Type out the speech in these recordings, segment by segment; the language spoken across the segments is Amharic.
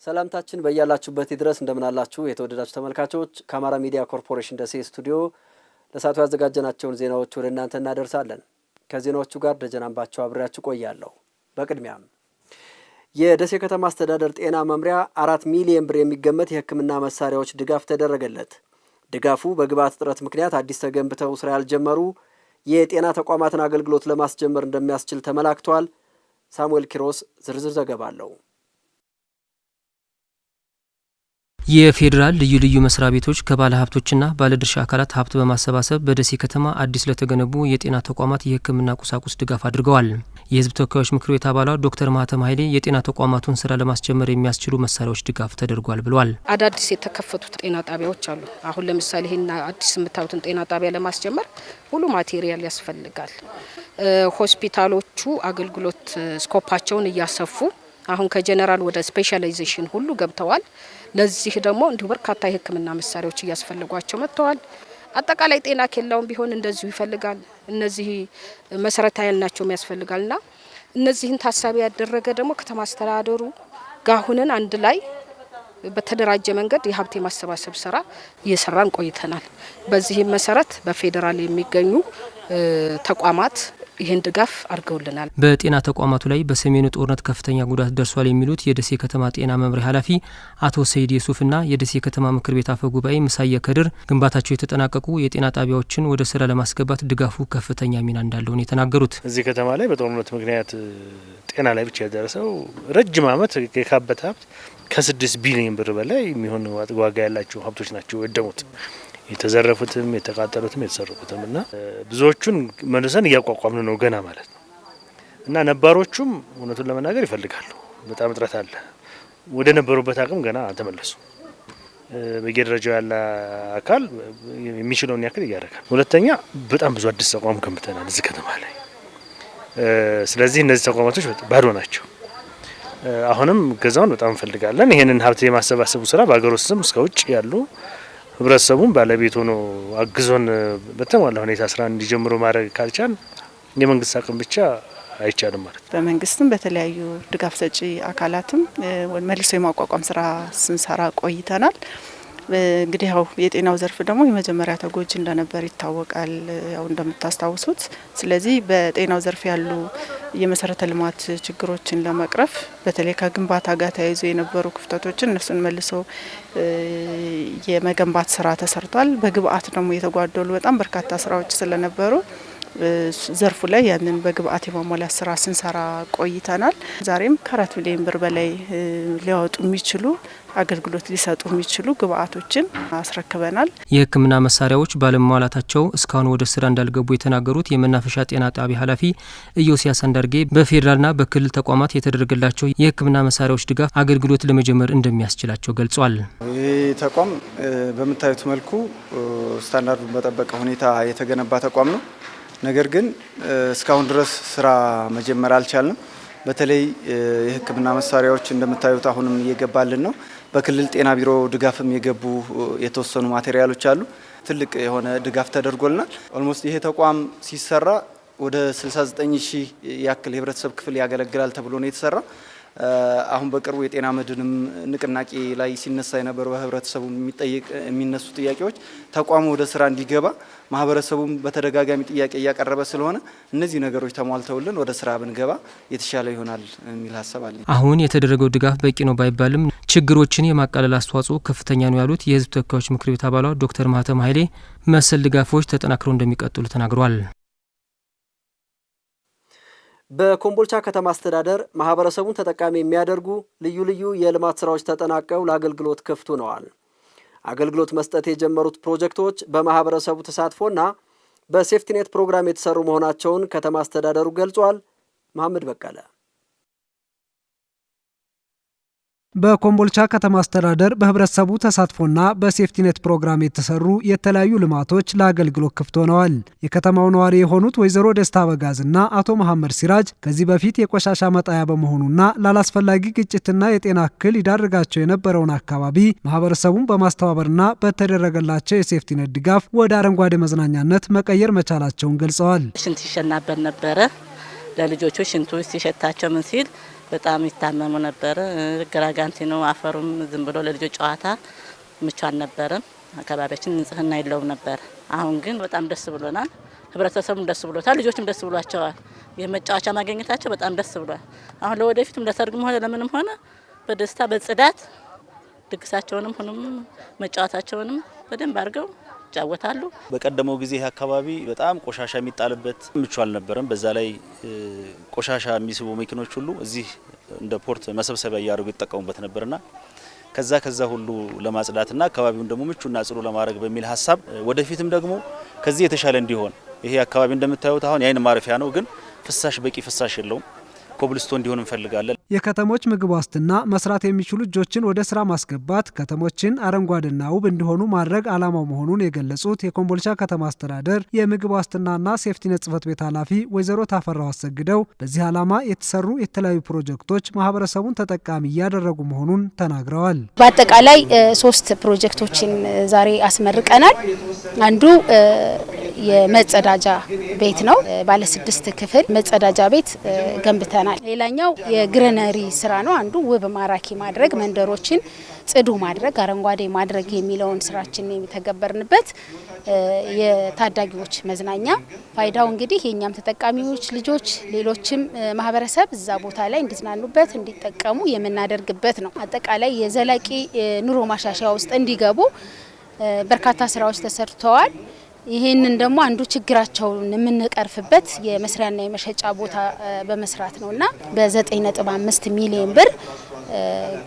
ሰላምታችን በእያላችሁበት ድረስ እንደምናላችሁ የተወደዳችሁ ተመልካቾች ከአማራ ሚዲያ ኮርፖሬሽን ደሴ ስቱዲዮ ለሰዓቱ ያዘጋጀናቸውን ዜናዎች ወደ እናንተ እናደርሳለን። ከዜናዎቹ ጋር ደጀናንባቸው አብሬያችሁ ቆያለሁ። በቅድሚያም የደሴ ከተማ አስተዳደር ጤና መምሪያ 4 ሚሊዮን ብር የሚገመት የሕክምና መሳሪያዎች ድጋፍ ተደረገለት። ድጋፉ በግብዓት እጥረት ምክንያት አዲስ ተገንብተው ስራ ያልጀመሩ የጤና ተቋማትን አገልግሎት ለማስጀመር እንደሚያስችል ተመላክቷል። ሳሙኤል ኪሮስ ዝርዝር ዘገባ አለው። የፌዴራል ልዩ ልዩ መስሪያ ቤቶች ከባለ ሀብቶችና ባለድርሻ አካላት ሀብት በማሰባሰብ በደሴ ከተማ አዲስ ለተገነቡ የጤና ተቋማት የሕክምና ቁሳቁስ ድጋፍ አድርገዋል። የህዝብ ተወካዮች ምክር ቤት አባሏ ዶክተር ማህተም ኃይሌ የጤና ተቋማቱን ስራ ለማስጀመር የሚያስችሉ መሳሪያዎች ድጋፍ ተደርጓል ብለዋል። አዳዲስ የተከፈቱት ጤና ጣቢያዎች አሉ። አሁን ለምሳሌ ይሄን አዲስ የምታዩትን ጤና ጣቢያ ለማስጀመር ሁሉ ማቴሪያል ያስፈልጋል። ሆስፒታሎቹ አገልግሎት ስኮፓቸውን እያሰፉ አሁን ከጀነራል ወደ ስፔሻላይዜሽን ሁሉ ገብተዋል። ለዚህ ደግሞ እንዲሁ በርካታ የሕክምና መሳሪያዎች እያስፈልጓቸው መጥተዋል። አጠቃላይ ጤና ኬላውን ቢሆን እንደዚሁ ይፈልጋል። እነዚህ መሰረታዊ ያልናቸው ያስፈልጋልና እነዚህን ታሳቢ ያደረገ ደግሞ ከተማ አስተዳደሩ ጋር ሆነን አንድ ላይ በተደራጀ መንገድ የሀብት የማሰባሰብ ስራ እየሰራን ቆይተናል። በዚህም መሰረት በፌዴራል የሚገኙ ተቋማት ይህን ድጋፍ አድርገውልናል። በጤና ተቋማቱ ላይ በሰሜኑ ጦርነት ከፍተኛ ጉዳት ደርሷል የሚሉት የደሴ ከተማ ጤና መምሪያ ኃላፊ አቶ ሰይድ የሱፍና የደሴ ከተማ ምክር ቤት አፈ ጉባኤ ምሳየ ከድር ግንባታቸው የተጠናቀቁ የጤና ጣቢያዎችን ወደ ስራ ለማስገባት ድጋፉ ከፍተኛ ሚና እንዳለው ነው የተናገሩት። እዚህ ከተማ ላይ በጦርነት ምክንያት ጤና ላይ ብቻ የደረሰው ረጅም ዓመት የካበተ ሀብት ከ6 ቢሊዮን ብር በላይ የሚሆን ዋጋ ያላቸው ሀብቶች ናቸው የወደሙት። የተዘረፉትም የተቃጠሉትም የተሰረቁትም እና ብዙዎቹን መልሰን እያቋቋምን ነው ገና ማለት ነው። እና ነባሮቹም እውነቱን ለመናገር ይፈልጋሉ። በጣም እጥረት አለ። ወደ ነበሩበት አቅም ገና አልተመለሱ። በየደረጃው ያለ አካል የሚችለውን ያክል እያደረጋል። ሁለተኛ በጣም ብዙ አዲስ ተቋም ገንብተናል እዚህ ከተማ ላይ። ስለዚህ እነዚህ ተቋማቶች ባዶ ናቸው። አሁንም ገዛውን በጣም እንፈልጋለን። ይሄንን ሀብት የማሰባሰቡ ስራ በአገር ውስጥም እስከ ውጭ ያሉ ህብረተሰቡን ባለቤት ሆኖ አግዞን በተሟላ ሁኔታ ስራ እንዲጀምሩ ማድረግ ካልቻል የመንግስት አቅም ብቻ አይቻልም ማለት ነው። በመንግስትም በተለያዩ ድጋፍ ሰጪ አካላትም መልሶ የማቋቋም ስራ ስንሰራ ቆይተናል። እንግዲህ ያው የጤናው ዘርፍ ደግሞ የመጀመሪያ ተጎጂ እንደነበር ይታወቃል፣ ያው እንደምታስታውሱት። ስለዚህ በጤናው ዘርፍ ያሉ የመሰረተ ልማት ችግሮችን ለመቅረፍ በተለይ ከግንባታ ጋር ተያይዞ የነበሩ ክፍተቶችን እነሱን መልሶ የመገንባት ስራ ተሰርቷል። በግብአት ደግሞ የተጓደሉ በጣም በርካታ ስራዎች ስለነበሩ ዘርፉ ላይ ያንን በግብአት የማሟላት ስራ ስንሰራ ቆይተናል። ዛሬም ከ4 ሚሊዮን ብር በላይ ሊያወጡ የሚችሉ አገልግሎት ሊሰጡ የሚችሉ ግብአቶችን አስረክበናል። የሕክምና መሳሪያዎች ባለመሟላታቸው እስካሁን ወደ ስራ እንዳልገቡ የተናገሩት የመናፈሻ ጤና ጣቢያ ኃላፊ ኢዮስያስ አንዳርጌ በፌዴራልና በክልል ተቋማት የተደረገላቸው የሕክምና መሳሪያዎች ድጋፍ አገልግሎት ለመጀመር እንደሚያስችላቸው ገልጿል። ይህ ተቋም በምታዩት መልኩ ስታንዳርዱን በጠበቀ ሁኔታ የተገነባ ተቋም ነው። ነገር ግን እስካሁን ድረስ ስራ መጀመር አልቻልንም። በተለይ የሕክምና መሳሪያዎች እንደምታዩት አሁንም እየገባልን ነው። በክልል ጤና ቢሮ ድጋፍም የገቡ የተወሰኑ ማቴሪያሎች አሉ። ትልቅ የሆነ ድጋፍ ተደርጎልናል። ኦልሞስት ይሄ ተቋም ሲሰራ ወደ 69000 ያክል የህብረተሰብ ክፍል ያገለግላል ተብሎ ነው የተሰራ። አሁን በቅርቡ የጤና መድንም ንቅናቄ ላይ ሲነሳ የነበረው በህብረተሰቡ የሚነሱ ጥያቄዎች ተቋሙ ወደ ስራ እንዲገባ ማህበረሰቡም በተደጋጋሚ ጥያቄ እያቀረበ ስለሆነ እነዚህ ነገሮች ተሟልተውልን ወደ ስራ ብንገባ የተሻለ ይሆናል የሚል ሀሳብ አለኝ። አሁን የተደረገው ድጋፍ በቂ ነው ባይባልም ችግሮችን የማቃለል አስተዋጽኦ ከፍተኛ ነው ያሉት የህዝብ ተወካዮች ምክር ቤት አባሏ ዶክተር ማህተም ኃይሌ መሰል ድጋፎች ተጠናክረው እንደሚቀጥሉ ተናግረዋል። በኮምቦልቻ ከተማ አስተዳደር ማህበረሰቡን ተጠቃሚ የሚያደርጉ ልዩ ልዩ የልማት ስራዎች ተጠናቀው ለአገልግሎት ክፍት ሆነዋል። አገልግሎት መስጠት የጀመሩት ፕሮጀክቶች በማህበረሰቡ ተሳትፎና በሴፍቲኔት ፕሮግራም የተሰሩ መሆናቸውን ከተማ አስተዳደሩ ገልጿል። መሐመድ በቀለ በኮምቦልቻ ከተማ አስተዳደር በህብረተሰቡ ተሳትፎና በሴፍቲኔት ፕሮግራም የተሰሩ የተለያዩ ልማቶች ለአገልግሎት ክፍት ሆነዋል። የከተማው ነዋሪ የሆኑት ወይዘሮ ደስታ በጋዝና አቶ መሐመድ ሲራጅ ከዚህ በፊት የቆሻሻ መጣያ በመሆኑና ላላስፈላጊ ግጭትና የጤና እክል ይዳርጋቸው የነበረውን አካባቢ ማህበረሰቡን በማስተባበርና በተደረገላቸው የሴፍቲኔት ድጋፍ ወደ አረንጓዴ መዝናኛነት መቀየር መቻላቸውን ገልጸዋል። ሽንት ይሸናበት ነበረ። ለልጆቹ ሽንቱ ሲሸታቸው ምን ሲል በጣም ይታመሙ ነበር። ገራጋንቲ ነው አፈሩም ዝም ብሎ ለልጆች ጨዋታ ምቹ አልነበረም። አካባቢያችን ንጽህና የለውም ነበር። አሁን ግን በጣም ደስ ብሎናል። ህብረተሰቡም ደስ ብሎታል። ልጆችም ደስ ብሏቸዋል። የመጫወቻ ማግኘታቸው በጣም ደስ ብሏል። አሁን ለወደፊቱም ለሰርግም ሆነ ለምንም ሆነ በደስታ በጽዳት ድግሳቸውንም ሆነም መጫወታቸውንም በደንብ አድርገው ይጫወታሉ። በቀደመው ጊዜ ይህ አካባቢ በጣም ቆሻሻ የሚጣልበት ምቹ አልነበረም። በዛ ላይ ቆሻሻ የሚስቡ መኪኖች ሁሉ እዚህ እንደ ፖርት መሰብሰቢያ እያደረጉ ይጠቀሙበት ነበርና ከዛ ሁሉ ለማጽዳትና አካባቢውን ደግሞ ምቹና ጽዱ ለማድረግ በሚል ሀሳብ ወደፊትም ደግሞ ከዚህ የተሻለ እንዲሆን ይሄ አካባቢ እንደምታዩት አሁን የአይን ማረፊያ ነው፣ ግን ፍሳሽ በቂ ፍሳሽ የለውም። ኮብልስቶን እንዲሆን እንፈልጋለን። የከተሞች ምግብ ዋስትና መስራት የሚችሉ እጆችን ወደ ስራ ማስገባት ከተሞችን አረንጓዴና ውብ እንዲሆኑ ማድረግ ዓላማው መሆኑን የገለጹት የኮምቦልቻ ከተማ አስተዳደር የምግብ ዋስትናና ሴፍቲኔት ጽሕፈት ቤት ኃላፊ ወይዘሮ ታፈራው አሰግደው በዚህ ዓላማ የተሰሩ የተለያዩ ፕሮጀክቶች ማህበረሰቡን ተጠቃሚ እያደረጉ መሆኑን ተናግረዋል። በአጠቃላይ 3 ፕሮጀክቶችን ዛሬ አስመርቀናል። አንዱ የመጸዳጃ ቤት ነው። ባለ 6 ክፍል መጸዳጃ ቤት ገንብተናል። ሌላኛው የግሪነሪ ስራ ነው። አንዱ ውብ ማራኪ ማድረግ፣ መንደሮችን ጽዱ ማድረግ፣ አረንጓዴ ማድረግ የሚለውን ስራችን የተገበርንበት የታዳጊዎች መዝናኛ ፋይዳው እንግዲህ የኛም ተጠቃሚዎች ልጆች፣ ሌሎችም ማህበረሰብ እዛ ቦታ ላይ እንዲዝናኑበት እንዲጠቀሙ የምናደርግበት ነው። አጠቃላይ የዘላቂ ኑሮ ማሻሻያ ውስጥ እንዲገቡ በርካታ ስራዎች ተሰርተዋል። ይህንን ደግሞ አንዱ ችግራቸውን የምንቀርፍበት የመስሪያና የመሸጫ ቦታ በመስራት ነውና በ9.5 ሚሊዮን ብር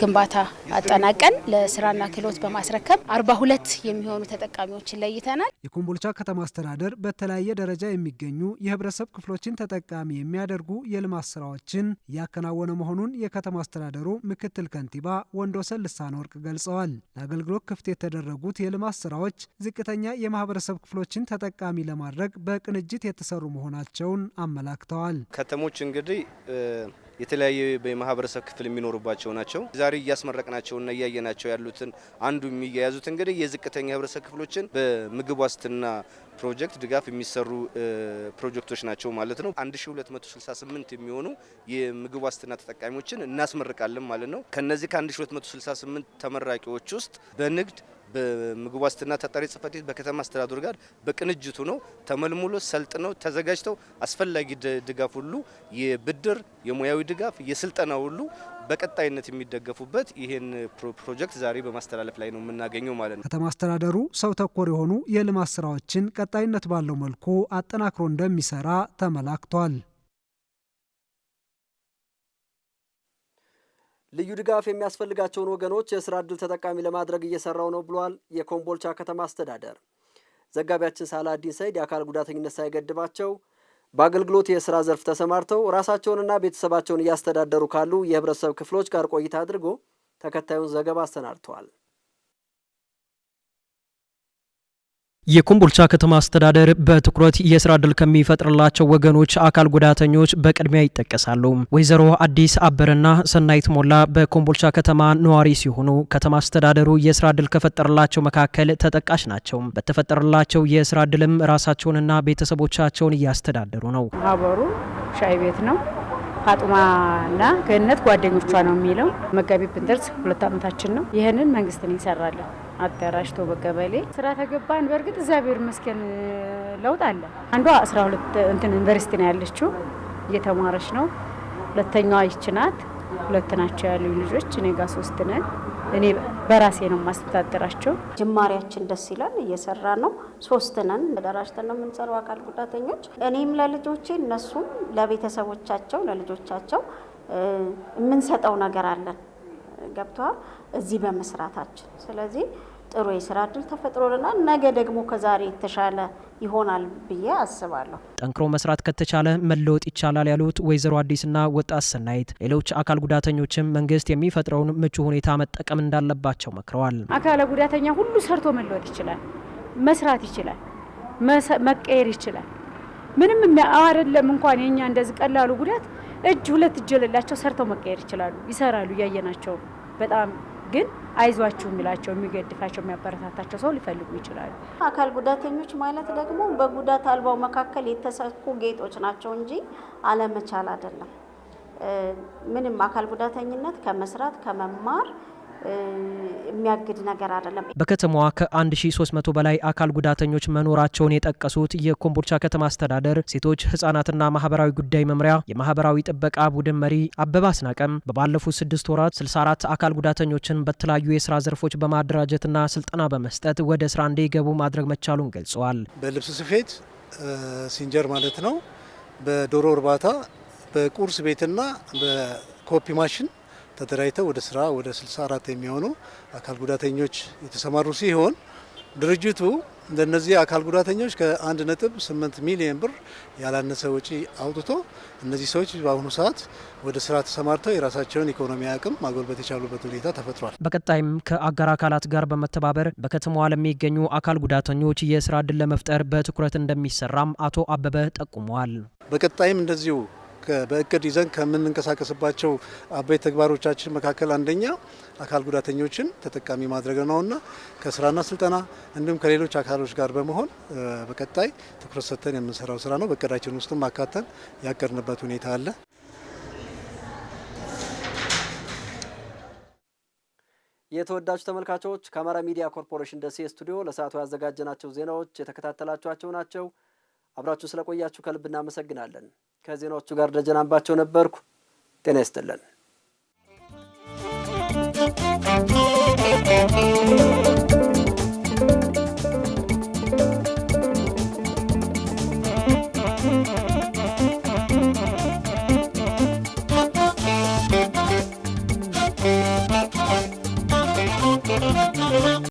ግንባታ አጠናቀን ለስራና ክህሎት በማስረከብ 42 የሚሆኑ ተጠቃሚዎችን ለይተናል። የኮምቦልቻ ከተማ አስተዳደር በተለያየ ደረጃ የሚገኙ የህብረተሰብ ክፍሎችን ተጠቃሚ የሚያደርጉ የልማት ስራዎችን እያከናወነ መሆኑን የከተማ አስተዳደሩ ምክትል ከንቲባ ወንዶሰን ልሳነ ወርቅ ገልጸዋል። ለአገልግሎት ክፍት የተደረጉት የልማት ስራዎች ዝቅተኛ የማህበረሰብ ክፍሎችን ተጠቃሚ ለማድረግ በቅንጅት የተሰሩ መሆናቸውን አመላክተዋል። ከተሞች እንግዲህ የተለያየ በማህበረሰብ ክፍል የሚኖሩባቸው ናቸው። ዛሬ እያስመረቅናቸውና እያየናቸው ያሉትን አንዱ የሚያያዙት እንግዲህ የዝቅተኛ ህብረተሰብ ክፍሎችን በምግብ ዋስትና ፕሮጀክት ድጋፍ የሚሰሩ ፕሮጀክቶች ናቸው ማለት ነው። 1268 የሚሆኑ የምግብ ዋስትና ተጠቃሚዎችን እናስመርቃለን ማለት ነው። ከነዚህ ከ1268 ተመራቂዎች ውስጥ በንግድ በምግብ ዋስትና ተጠሪ ጽሕፈት ቤት በከተማ አስተዳደሩ ጋር በቅንጅቱ ነው ተመልምሎ ሰልጥነው ተዘጋጅተው አስፈላጊ ድጋፍ ሁሉ የብድር የሙያዊ ድጋፍ የስልጠና ሁሉ በቀጣይነት የሚደገፉበት ይሄን ፕሮጀክት ዛሬ በማስተላለፍ ላይ ነው የምናገኘው ማለት ነው። ከተማ አስተዳደሩ ሰው ተኮር የሆኑ የልማት ስራዎችን ቀጣይነት ባለው መልኩ አጠናክሮ እንደሚሰራ ተመላክቷል። ልዩ ድጋፍ የሚያስፈልጋቸውን ወገኖች የስራ ዕድል ተጠቃሚ ለማድረግ እየሰራው ነው ብሏል የኮምቦልቻ ከተማ አስተዳደር። ዘጋቢያችን ሳላዲን ሰይድ የአካል ጉዳተኝነት ሳይገድባቸው በአገልግሎት የስራ ዘርፍ ተሰማርተው ራሳቸውንና ቤተሰባቸውን እያስተዳደሩ ካሉ የህብረተሰብ ክፍሎች ጋር ቆይታ አድርጎ ተከታዩን ዘገባ አሰናድተዋል። የኮምቦልቻ ከተማ አስተዳደር በትኩረት የስራ ዕድል ከሚፈጥርላቸው ወገኖች አካል ጉዳተኞች በቅድሚያ ይጠቀሳሉ። ወይዘሮ አዲስ አበረና ሰናይት ሞላ በኮምቦልቻ ከተማ ነዋሪ ሲሆኑ ከተማ አስተዳደሩ የስራ ዕድል ከፈጠረላቸው መካከል ተጠቃሽ ናቸው። በተፈጠረላቸው የስራ ዕድልም ራሳቸውንና ቤተሰቦቻቸውን እያስተዳደሩ ነው። ማህበሩ ሻይ ቤት ነው። ፋጡማና ገነት ጓደኞቿ ነው የሚለው መጋቢት ብንደርስ 2 ዓመታችን ነው። ይህንን መንግስት ነው ይሰራልን አደራጅቶ በቀበሌ ስራ ተገባን። በእርግጥ እግዚአብሔር ይመስገን ለውጥ አለ። አንዷ 12 ዩኒቨርሲቲ ነው ያለችው እየተማረች ነው። ሁለተኛዋ ይች ናት። 2 ናቸው ያሉ ልጆች፣ እኔ ጋር 3 ነን። እኔ በራሴ ነው ማስተዳደራቸው። ጅማሬያችን ደስ ይላል። እየሰራ ነው። 3 ነን ተደራጅተን ነው የምንሰራው አካል ጉዳተኞች። እኔም ለልጆቼ እነሱም ለቤተሰቦቻቸው ለልጆቻቸው የምንሰጠው ነገር አለን። ገብቷል እዚህ በመስራታችን። ስለዚህ ጥሩ የስራ ዕድል ተፈጥሮልናል። ነገ ደግሞ ከዛሬ የተሻለ ይሆናል ብዬ አስባለሁ። ጠንክሮ መስራት ከተቻለ መለወጥ ይቻላል ያሉት ወይዘሮ አዲስና ወጣት ሰናይት ሌሎች አካል ጉዳተኞችም መንግስት የሚፈጥረውን ምቹ ሁኔታ መጠቀም እንዳለባቸው መክረዋል። አካል ጉዳተኛ ሁሉ ሰርቶ መለወጥ ይችላል፣ መስራት ይችላል፣ መቀየር ይችላል። ምንም አይደለም እንኳን የኛ እንደዚህ ቀላሉ ጉዳት 2 እጅ የሌላቸው ሰርተው መቀየር ይችላሉ፣ ይሰራሉ። ያየናቸው በጣም ግን አይዟችሁ የሚላቸው የሚገድፋቸው የሚያበረታታቸው ሰው ሊፈልጉ ይችላሉ። አካል ጉዳተኞች ማለት ደግሞ በጉዳት አልባው መካከል የተሰኩ ጌጦች ናቸው እንጂ አለመቻል አይደለም። ምንም አካል ጉዳተኝነት ከመስራት ከመማር የሚያግድ ነገር አይደለም። በከተማዋ ከ1300 በላይ አካል ጉዳተኞች መኖራቸውን የጠቀሱት የኮምቦልቻ ከተማ አስተዳደር ሴቶች ህጻናትና ማህበራዊ ጉዳይ መምሪያ የማህበራዊ ጥበቃ ቡድን መሪ አበባ አስናቀም በባለፉት 6 ወራት 64 አካል ጉዳተኞችን በተለያዩ የስራ ዘርፎች በማደራጀትና ስልጠና በመስጠት ወደ ስራ እንዲገቡ ማድረግ መቻሉን ገልጸዋል። በልብስ ስፌት ሲንጀር ማለት ነው፣ በዶሮ እርባታ፣ በቁርስ ቤትና በኮፒ ማሽን ተደራጅተው ወደ ስራ ወደ 64 የሚሆኑ አካል ጉዳተኞች የተሰማሩ ሲሆን ድርጅቱ እንደነዚህ አካል ጉዳተኞች ከ1.8 ሚሊዮን ብር ያላነሰ ወጪ አውጥቶ እነዚህ ሰዎች በአሁኑ ሰዓት ወደ ስራ ተሰማርተው የራሳቸውን ኢኮኖሚ አቅም ማጎልበት የቻሉበት ሁኔታ ተፈጥሯል። በቀጣይም ከአጋር አካላት ጋር በመተባበር በከተማዋ ለሚገኙ አካል ጉዳተኞች የስራ ዕድል ለመፍጠር በትኩረት እንደሚሰራም አቶ አበበ ጠቁመዋል። በቀጣይም እንደዚሁ በእቅድ ይዘን ከምንንቀሳቀስባቸው አበይት ተግባሮቻችን መካከል አንደኛ አካል ጉዳተኞችን ተጠቃሚ ማድረግ ነውና ከስራና ስልጠና እንዲሁም ከሌሎች አካሎች ጋር በመሆን በቀጣይ ትኩረት ሰጥተን የምንሰራው ስራ ነው። በእቅዳችን ውስጥም ማካተን ያቀርንበት ሁኔታ አለ። የተወዳጁ ተመልካቾች ከአማራ ሚዲያ ኮርፖሬሽን ደሴ ስቱዲዮ ለሰዓቱ ያዘጋጀናቸው ዜናዎች የተከታተላችኋቸው ናቸው። አብራችሁ ስለቆያችሁ ከልብ እናመሰግናለን። ከዜናዎቹ ጋር ደጀን አምባቸው ነበርኩ። ጤና ይስጥልን።